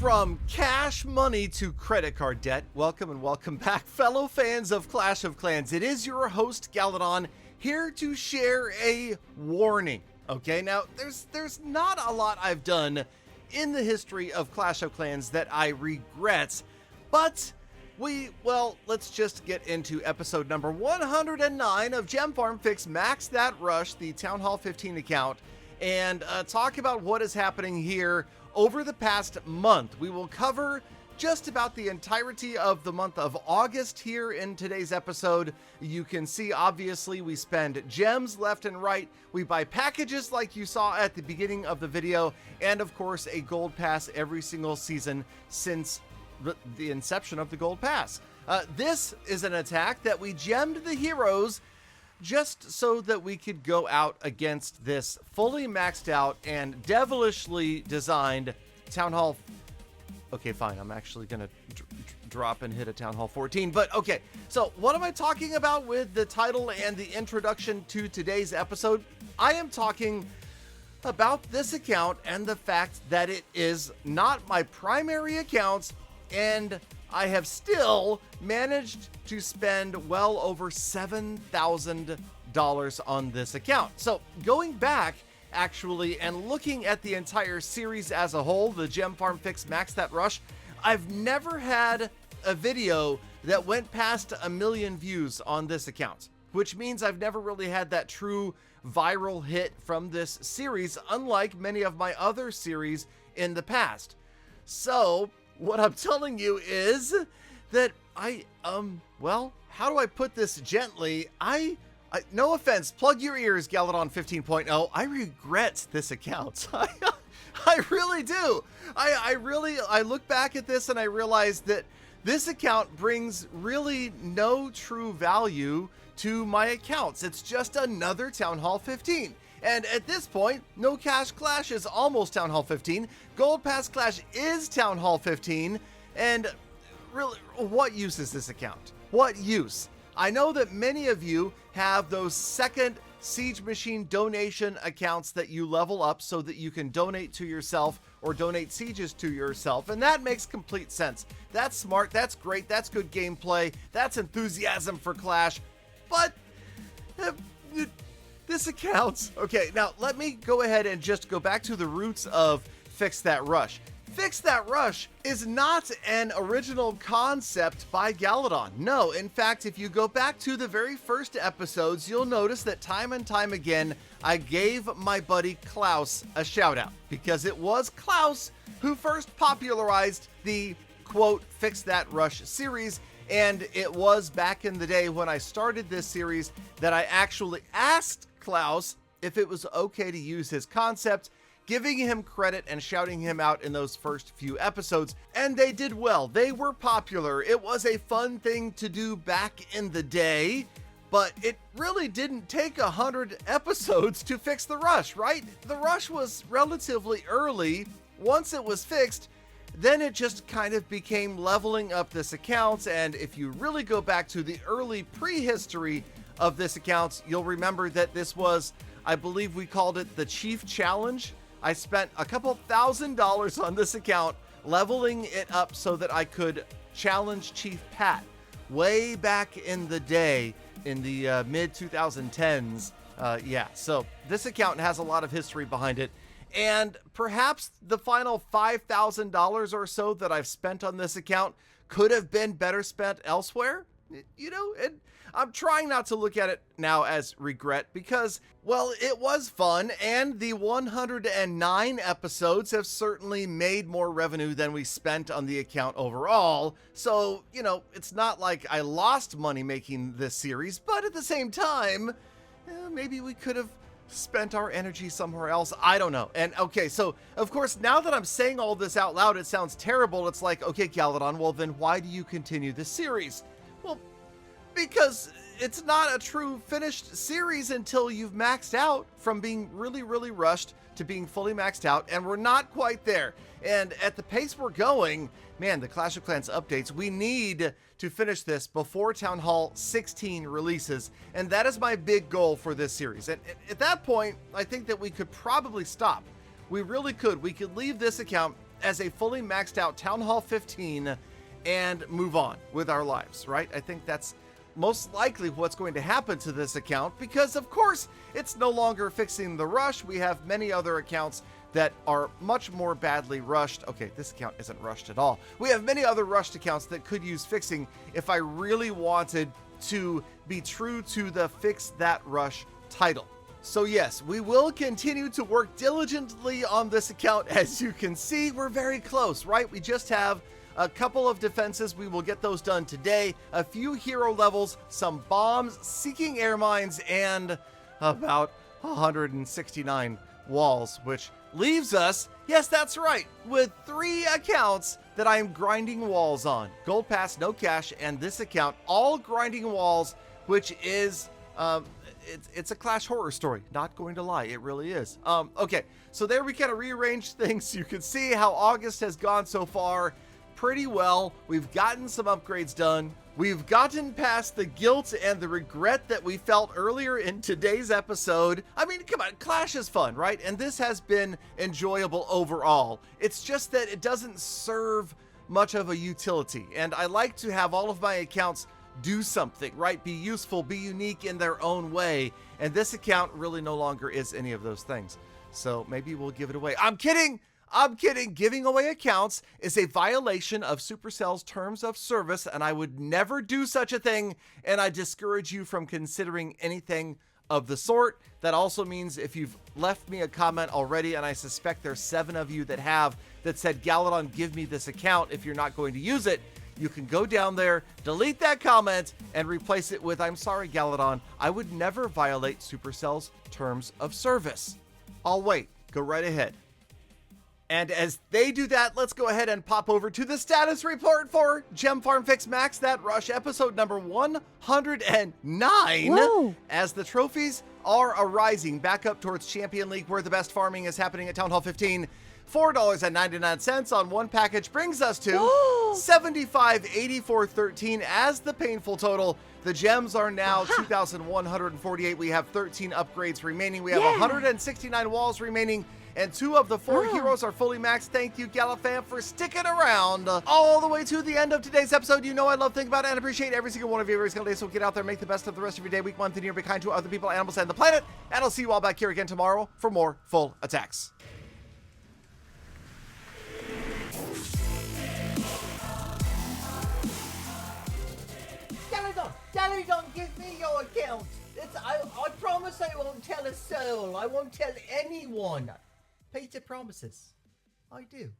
From cash money to credit card debt, welcome and welcome back, fellow fans of Clash of Clans. It is your host, Galadon, here to share a warning. Okay, now there's not a lot I've done in the history of Clash of Clans that I regret, but let's just get into episode number 109 of Gem Farm Fix Max That Rush, the Town Hall 15 account, and talk about what is happening here over the past month. We will cover just about the entirety of the month of August here in today's episode. You can see, obviously, we spend gems left and right. We buy packages like you saw at the beginning of the video, and of course, a gold pass every single season since the inception of the gold pass. This is an attack that we gemmed the heroes just so that we could go out against this fully maxed out and devilishly designed Town Hall. Okay, fine. I'm actually going to drop and hit a Town Hall 14. But okay, so what am I talking about with the title and the introduction to today's episode? I am talking about this account and the fact that it is not my primary account, and I have still managed to spend well over $7,000 on this account. So going back actually and looking at the entire series as a whole, the Gem Farm Fix Max That Rush, I've never had a video that went past 1 million views on this account, which means I've never really had that true viral hit from this series, unlike many of my other series in the past. So what I'm telling you is that how do I put this gently? No offense, plug your ears, Galadon 15.0. I regret this account. I really do. I look back at this and I realize that this account brings really no true value to my accounts. It's just another Town Hall 15. And at this point, No Cash Clash is almost Town Hall 15. Gold Pass Clash is Town Hall 15. And really, what use is this account? What use? I know that many of you have those second Siege Machine donation accounts that you level up so that you can donate to yourself or donate sieges to yourself. And that makes complete sense. That's smart. That's great. That's good gameplay. That's enthusiasm for Clash. But this account. Okay, now let me go ahead and just go back to the roots of Fix That Rush. Fix That Rush is not an original concept by Galadon. No, in fact, if you go back to the very first episodes, you'll notice that time and time again, I gave my buddy Klaus a shout out because it was Klaus who first popularized the quote Fix That Rush series. And it was back in the day when I started this series that I actually asked Klaus if it was okay to use his concept, giving him credit and shouting him out in those first few episodes, and they did well. They were popular. It was a fun thing to do back in the day, but it really didn't take 100 episodes to fix the rush, right? The rush was relatively early. Once it was fixed, then it just kind of became leveling up this account, and if you really go back to the early prehistory of this account, you'll remember that this was, I believe we called it the Chief Challenge. I spent a couple $1,000s on this account, leveling it up so that I could challenge Chief Pat way back in the day in the mid-2010s. So this account has a lot of history behind it. And perhaps the final $5,000 or so that I've spent on this account could have been better spent elsewhere. You know, and I'm trying not to look at it now as regret because, well, it was fun, and the 109 episodes have certainly made more revenue than we spent on the account overall. So, you know, it's not like I lost money making this series, but at the same time, maybe we could have spent our energy somewhere else. I don't know. And okay, so of course, now that I'm saying all this out loud, it sounds terrible. It's like, okay, Galadon, well then why do you continue this series? Well, because it's not a true finished series until you've maxed out, from being really, really rushed to being fully maxed out, and we're not quite there. And at the pace we're going, man, the Clash of Clans updates, we need to finish this before Town Hall 16 releases, and that is my big goal for this series. And at that point, I think that we could probably stop. We really could. We could leave this account as a fully maxed out Town Hall 15 and move on with our lives, right? I think that's most likely what's going to happen to this account because, of course, it's no longer fixing the rush. We have many other accounts that are much more badly rushed. Okay, this account isn't rushed at all. We have many other rushed accounts that could use fixing if I really wanted to be true to the Fix That Rush title. So yes, we will continue to work diligently on this account. As you can see, we're very close, right? We just have a couple of defenses. We will get those done today. A few hero levels, some bombs, seeking air mines, and about 169 walls, which leaves us, yes, that's right, with 3 accounts that I am grinding walls on. Gold Pass, no cash, and this account, all grinding walls, which is, it's a Clash horror story. Not going to lie, it really is. Okay, so there we kind of rearranged things. You can see how August has gone so far pretty well. We've gotten some upgrades done. We've gotten past the guilt and the regret that we felt earlier in today's episode. I mean, come on, Clash is fun, right? And this has been enjoyable overall. It's just that it doesn't serve much of a utility. And I like to have all of my accounts do something, right? Be useful, be unique in their own way. And this account really no longer is any of those things. So maybe we'll give it away. I'm kidding. I'm kidding. Giving away accounts is a violation of Supercell's terms of service, and I would never do such a thing, and I discourage you from considering anything of the sort. That also means if you've left me a comment already, and I suspect there's 7 of you that have, that said, Galadon, give me this account if you're not going to use it, you can go down there, delete that comment, and replace it with, I'm sorry, Galadon, I would never violate Supercell's terms of service. I'll wait. Go right ahead. And as they do that, let's go ahead and pop over to the status report for Gem Farm Fix Max That Rush, episode number 109. Whoa. As the trophies are arising back up towards Champion League, where the best farming is happening at Town Hall 15. $4.99 on one package brings us to $75.84.13 as the painful total. The gems are now 2,148. We have 13 upgrades remaining. We have 169 walls remaining. And 2 of the 4 heroes are fully maxed. Thank you, Galafam, for sticking around all the way to the end of today's episode. You know I love, think about, and appreciate every single one of you every single day. So get out there, make the best of the rest of your day, week, month, and year. Be kind to other people, animals, and the planet. And I'll see you all back here again tomorrow for more full attacks. Galadon, give me your account. I promise I won't tell a soul. I won't tell anyone. Peter promises. I do.